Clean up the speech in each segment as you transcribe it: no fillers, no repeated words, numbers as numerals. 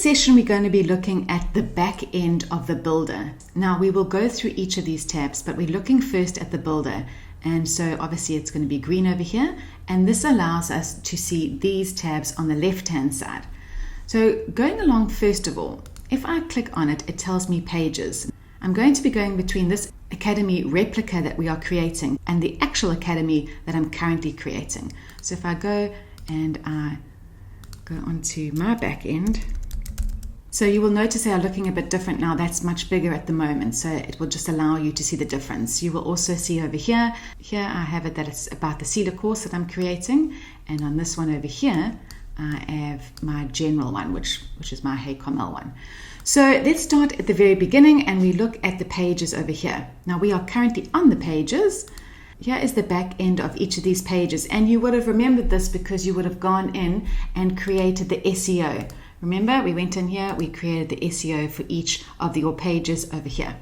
session, we're going to be looking at the back end of the builder. Now, we will go through each of these tabs, but we're looking first at the builder. And so obviously it's going to be green over here. And this allows us to see these tabs on the left-hand side. So going along, first of all, if I click on it, it tells me pages. I'm going to be going between this Academy replica that we are creating and the actual Academy that I'm currently creating. So if I go and I go onto my back end, so you will notice they are looking a bit different now. That's much bigger at the moment, so it will just allow you to see the difference. You will also see over here I have it that it's about the Selah course that I'm creating, and on this one over here I have my general one, which is my Hey Carmel one. So let's start at the very beginning and we look at the pages over here. Now we are currently on the pages. Here is the back end of each of these pages, and you would have remembered this because you would have gone in and created the SEO. Remember, we went in here, we created the SEO for each of your pages over here.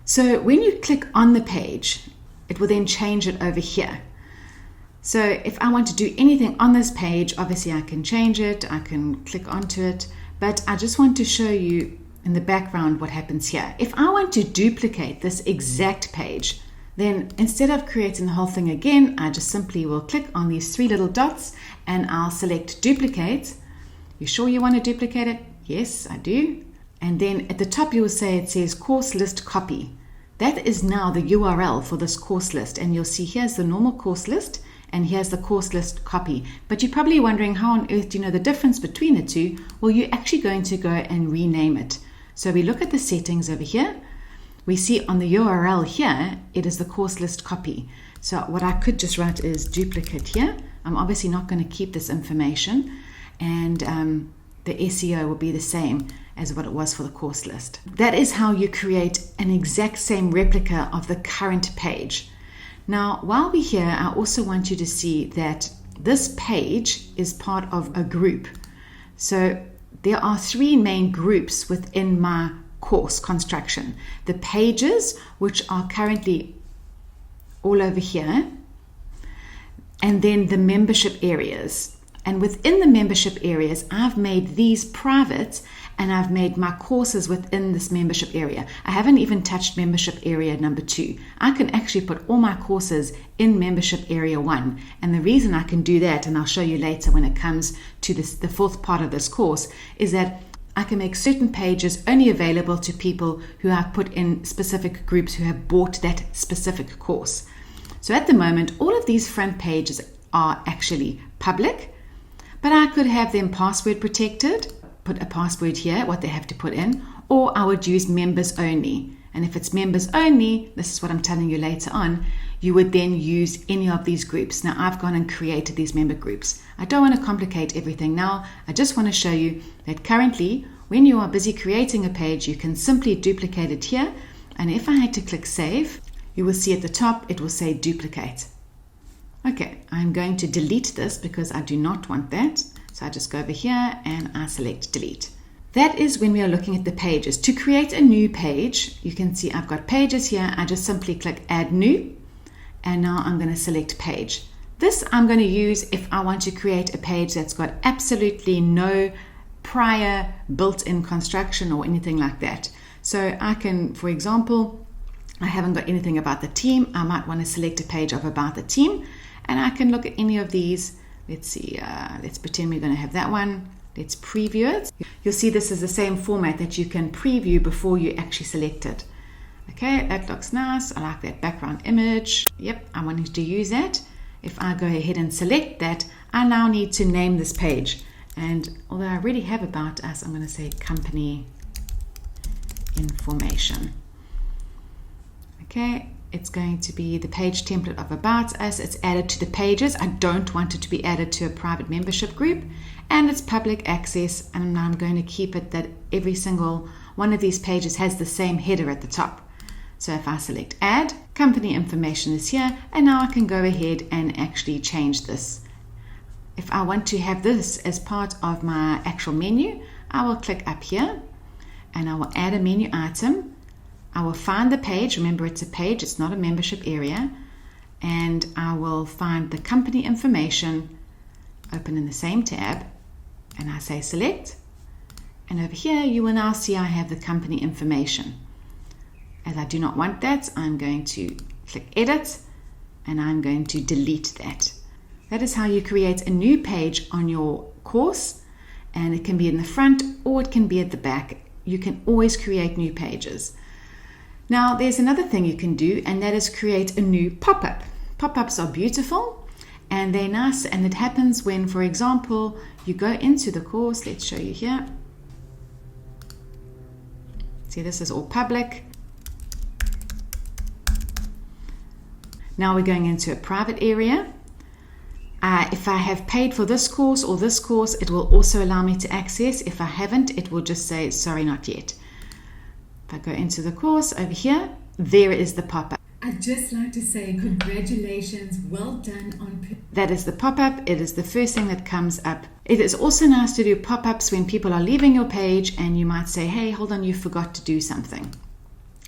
So when you click on the page, it will then change it over here. So if I want to do anything on this page, obviously I can change it, I can click onto it, but I just want to show you in the background what happens here. If I want to duplicate this exact page, then instead of creating the whole thing again, I just simply will click on these three little dots and I'll select duplicate. You sure you want to duplicate it? Yes, I do. And then at the top you will say it says course list copy. That is now the URL for this course list, and you'll see here's the normal course list and here's the course list copy. But you're probably wondering, how on earth do you know the difference between the two? Well, you're actually going to go and rename it. So we look at the settings over here. We see on the URL here, it is the course list copy. So what I could just write is duplicate here. I'm obviously not going to keep this information, and the SEO will be the same as what it was for the course list. That is how you create an exact same replica of the current page. Now, while we're here, I also want you to see that this page is part of a group. So there are three main groups within my course construction. The pages, which are currently all over here, and then the membership areas. And within the membership areas, I've made these private, and I've made my courses within this membership area. I haven't even touched membership area number 2. I can actually put all my courses in membership area 1. And the reason I can do that, and I'll show you later when it comes to the fourth part of this course, is that I can make certain pages only available to people who I've put in specific groups who have bought that specific course. So at the moment, all of these front pages are actually public, but I could have them password protected, put a password here, what they have to put in, or I would use members only. And if it's members only, this is what I'm telling you later on, you would then use any of these groups. Now I've gone and created these member groups. I don't want to complicate everything now. I just want to show you that currently, when you are busy creating a page, you can simply duplicate it here. And if I had to click save, you will see at the top, it will say duplicate. Okay, I'm going to delete this because I do not want that. So I just go over here and I select delete. That is when we are looking at the pages. To create a new page, you can see I've got pages here. I just simply click add new, and now I'm going to select page. This I'm going to use if I want to create a page that's got absolutely no prior built-in construction or anything like that. So I can, for example, I haven't got anything about the team. I might want to select a page of about the team, and I can look at any of these. Let's see, let's pretend we're going to have that one. Let's preview it. You'll see this is the same format that you can preview before you actually select it. Okay, that looks nice. I like that background image. Yep, I'm wanting to use that. If I go ahead and select that, I now need to name this page. And although I already have about us, I'm going to say company information. Okay, it's going to be the page template of about us. It's added to the pages. I don't want it to be added to a private membership group, and it's public access. And I'm going to keep it that every single one of these pages has the same header at the top. So if I select add, company information is here, and now I can go ahead and actually change this. If I want to have this as part of my actual menu, I will click up here and I will add a menu item. I will find the page. Remember, it's a page, it's not a membership area. And I will find the company information, open in the same tab, and I say select. And over here, you will now see I have the company information. As I do not want that, I'm going to click Edit, and I'm going to delete that. That is how you create a new page on your course, and it can be in the front or it can be at the back. You can always create new pages. Now, there's another thing you can do, and that is create a new pop-up. Pop-ups are beautiful and they're nice, and it happens when, for example, you go into the course. Let's show you here. See, this is all public. Now we're going into a private area. If I have paid for this course or this course, it will also allow me to access. If I haven't, it will just say, sorry, not yet. If I go into the course over here, there is the pop-up. I'd just like to say congratulations, well done on... That is the pop-up. It is the first thing that comes up. It is also nice to do pop-ups when people are leaving your page and you might say, hey, hold on, you forgot to do something.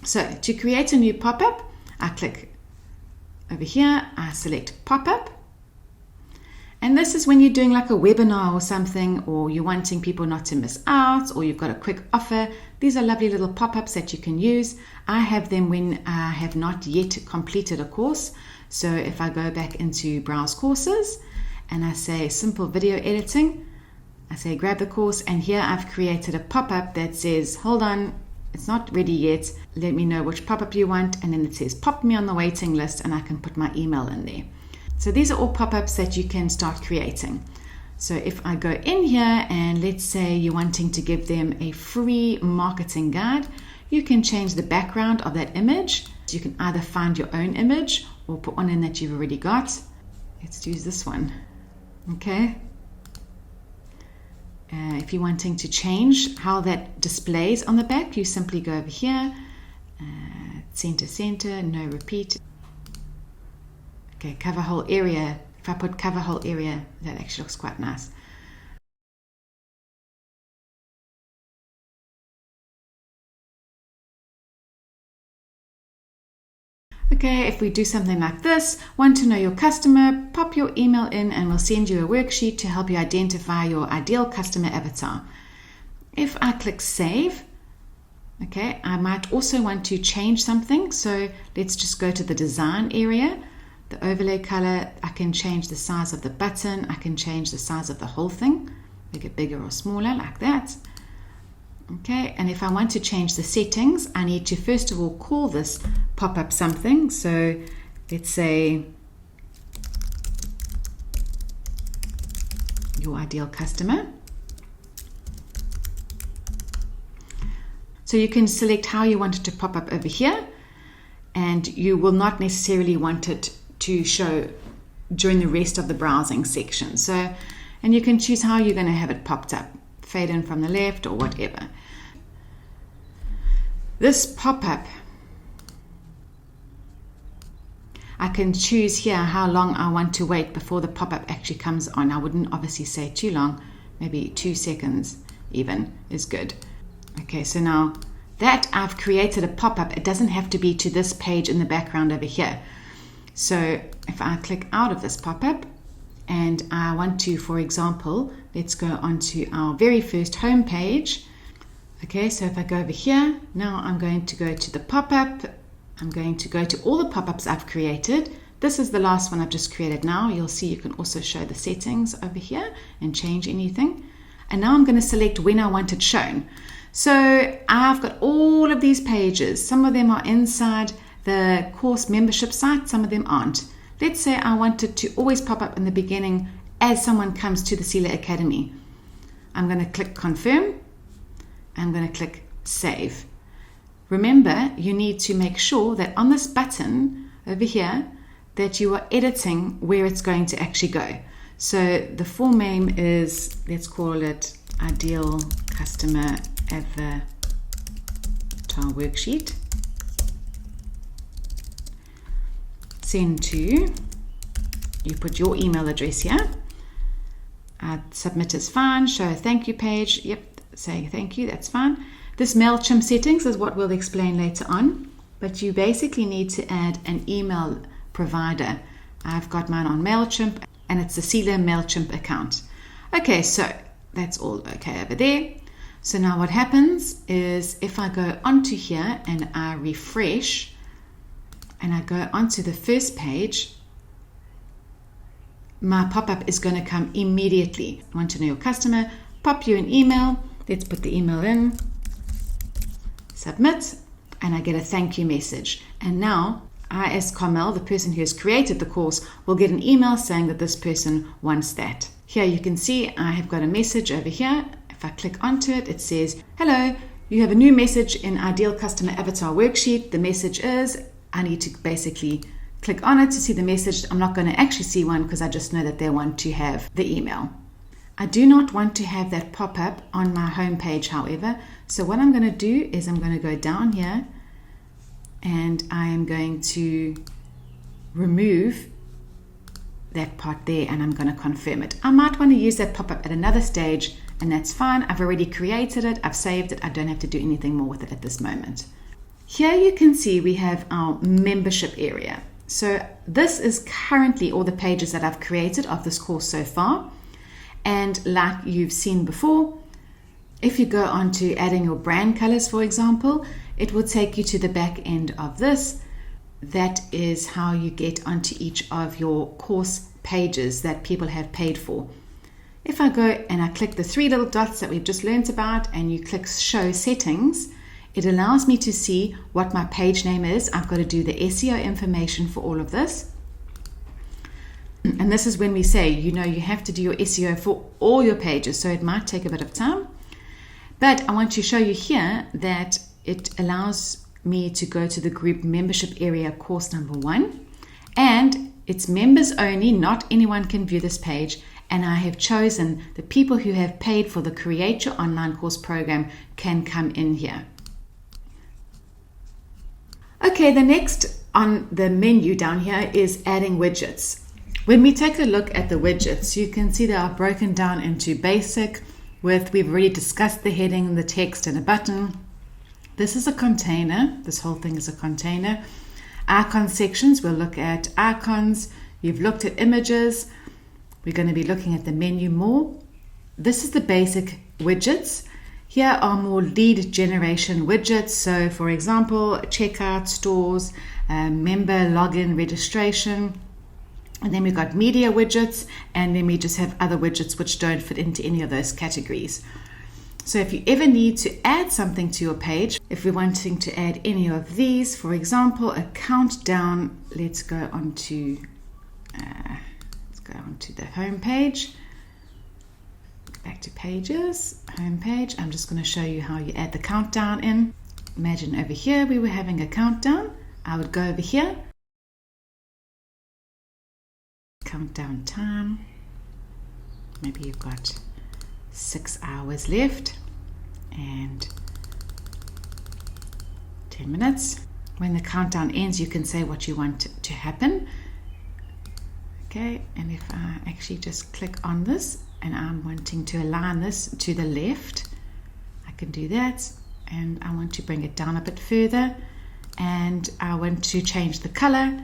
So to create a new pop-up, I click over here, I select pop-up. And this is when you're doing like a webinar or something, or you're wanting people not to miss out, or you've got a quick offer. These are lovely little pop-ups that you can use. I have them when I have not yet completed a course. So if I go back into Browse Courses and I say Simple Video Editing, I say grab the course, and here I've created a pop-up that says, hold on, it's not ready yet. Let me know which pop-up you want. And then it says pop me on the waiting list, and I can put my email in there. So these are all pop-ups that you can start creating. So if I go in here and let's say you're wanting to give them a free marketing guide, you can change the background of that image. You can either find your own image or put one in that you've already got. Let's use this one. Okay. If you're wanting to change how that displays on the back, you simply go over here, center, no repeat. Okay, cover whole area. If I put cover whole area, that actually looks quite nice. Okay, if we do something like this, want to know your customer, pop your email in and we'll send you a worksheet to help you identify your ideal customer avatar. If I click Save, okay, I might also want to change something. So let's just go to the design area. The overlay color, I can change the size of the button. I can change the size of the whole thing, make it bigger or smaller like that. Okay, and if I want to change the settings, I need to first of all call this pop-up something. So let's say your ideal customer. So you can select how you want it to pop up over here, and you will not necessarily want it to show during the rest of the browsing section. So, and you can choose how you're going to have it popped up, fade in from the left or whatever. This pop-up, I can choose here how long I want to wait before the pop-up actually comes on. I wouldn't obviously say too long, maybe 2 seconds even is good. Okay, so now that I've created a pop-up, it doesn't have to be to this page in the background over here. So if I click out of this pop-up and I want to, for example, let's go onto our very first home page. Okay, so if I go over here, now I'm going to go to the pop-up. I'm going to go to all the pop-ups I've created. This is the last one I've just created now. You'll see you can also show the settings over here and change anything. And now I'm going to select when I want it shown. So I've got all of these pages. Some of them are inside the course membership site, some of them aren't. Let's say I want it to always pop up in the beginning as someone comes to the Selah Academy. I'm going to click Confirm. I'm going to click Save. Remember, you need to make sure that on this button over here that you are editing where it's going to actually go. So the full name is, let's call it Ideal Customer Avatar Worksheet. Send to, you put your email address here. Submit is fine. Show a thank you page. Yep, say thank you, that's fine. This MailChimp settings is what we'll explain later on, but you basically need to add an email provider. I've got mine on MailChimp and it's the Selah MailChimp account. Okay, so that's all okay over there. So now what happens is if I go onto here and I refresh and I go onto the first page, my pop-up is going to come immediately. I want to know your customer, pop you an email. Let's put the email in, submit, and I get a thank you message. And now I, as Carmel, the person who has created the course, will get an email saying that this person wants that. Here you can see I have got a message over here. If I click onto it, it says, hello, you have a new message in Ideal Customer Avatar Worksheet. The message is, I need to basically click on it to see the message. I'm not going to actually see one because I just know that they want to have the email. I do not want to have that pop up on my home page, however. So what I'm going to do is I'm going to go down here and I am going to remove that part there and I'm going to confirm it. I might want to use that pop-up at another stage, and that's fine. I've already created it, I've saved it, I don't have to do anything more with it at this moment. Here you can see we have our membership area. So this is currently all the pages that I've created of this course so far. And like you've seen before, if you go on to adding your brand colors, for example, it will take you to the back end of this. That is how you get onto each of your course pages that people have paid for. If I go and I click the three little dots that we've just learned about and you click show settings, it allows me to see what my page name is. I've got to do the SEO information for all of this. And this is when we say, you have to do your SEO for all your pages, so it might take a bit of time. But I want to show you here that it allows me to go to the group membership area, course number 1, and it's members only, not anyone can view this page. And I have chosen the people who have paid for the Create Your Online Course program can come in here. Okay, the next on the menu down here is adding widgets. When we take a look at the widgets, you can see they are broken down into basic with, we've already discussed the heading, the text, and a button. This is a container. This whole thing is a container. Icon sections, we'll look at icons. You've looked at images. We're going to be looking at the menu more. This is the basic widgets. Here are more lead generation widgets. So for example, checkout, stores, member login, registration. And then we've got media widgets, and then we just have other widgets which don't fit into any of those categories. So if you ever need to add something to your page, if we're wanting to add any of these, for example, a countdown, let's go on to the home page. Back to pages, home page. I'm just going to show you how you add the countdown in. Imagine over here we were having a countdown. I would go over here. Countdown time. Maybe you've got 6 hours left and 10 minutes. When the countdown ends, you can say what you want to happen. Okay, and if I actually just click on this and I'm wanting to align this to the left, I can do that. And I want to bring it down a bit further, and I want to change the color.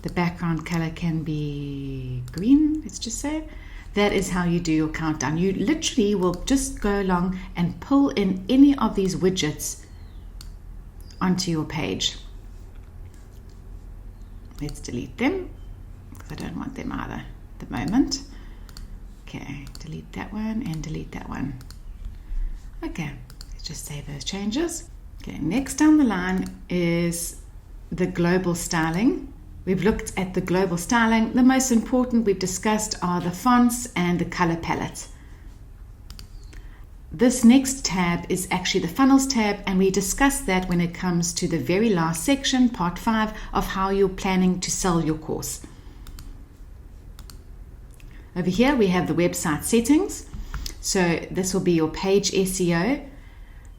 The background color can be green, let's just say. That is how you do your countdown. You literally will just go along and pull in any of these widgets onto your page. Let's delete them because I don't want them either at the moment. Okay, delete that one and delete that one. Okay, let's just save those changes. Okay, next down the line is the global styling. We've looked at the global styling. The most important we've discussed are the fonts and the color palette. This next tab is actually the funnels tab, and we discussed that when it comes to the very last section, part 5, of how you're planning to sell your course. Over here we have the website settings. So this will be your page SEO.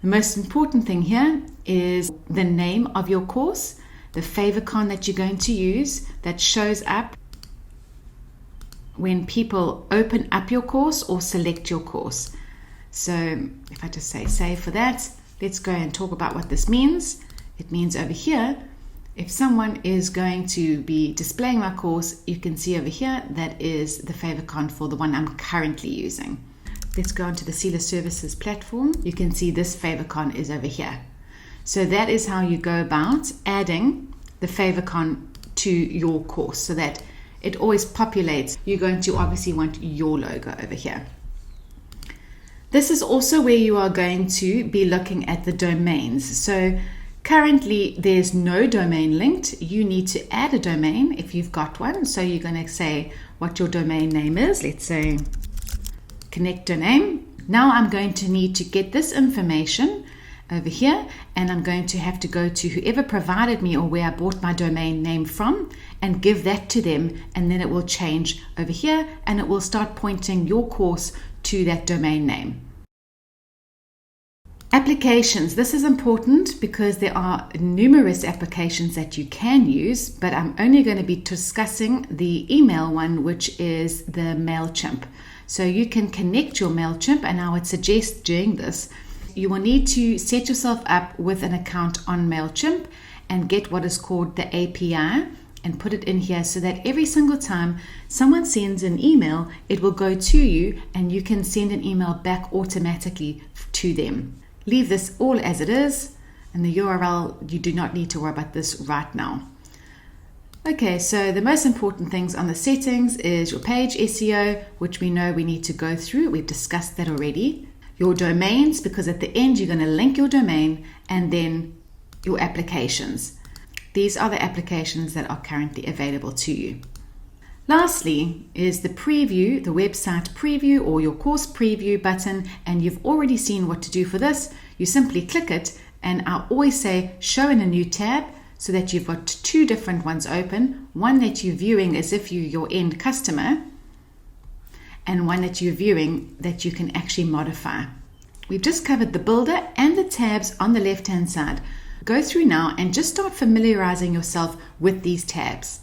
The most important thing here is the name of your course, the favicon that you're going to use that shows up when people open up your course or select your course. So if I just say save for that, let's go and talk about what this means. It means over here, if someone is going to be displaying my course, you can see over here that is the favicon for the one I'm currently using. Let's go onto the Selah Services platform. You can see this favicon is over here. So that is how you go about adding the favicon to your course so that it always populates. You're going to obviously want your logo over here. This is also where you are going to be looking at the domains. So currently there's no domain linked. You need to add a domain if you've got one. So you're going to say what your domain name is. Let's say connect domain. Now I'm going to need to get this information over here, and I'm going to have to go to whoever provided me or where I bought my domain name from and give that to them, and then it will change over here and it will start pointing your course to that domain name. Applications. This is important because there are numerous applications that you can use, but I'm only going to be discussing the email one, which is the MailChimp. So you can connect your MailChimp, and I would suggest doing this. You will need to set yourself up with an account on MailChimp and get what is called the API and put it in here so that every single time someone sends an email, it will go to you and you can send an email back automatically to them. Leave this all as it is, and the URL, you do not need to worry about this right now. Okay, so the most important things on the settings is your page SEO, which we know we need to go through. We've discussed that already. Your domains, because at the end you're going to link your domain, and then your applications. These are the applications that are currently available to you. Lastly is the preview, the website preview or your course preview button, and you've already seen what to do for this. You simply click it, and I always say show in a new tab so that you've got two different ones open, one that you're viewing as if you're your end customer, and one that you're viewing that you can actually modify. We've just covered the builder and the tabs on the left-hand side. Go through now and just start familiarizing yourself with these tabs.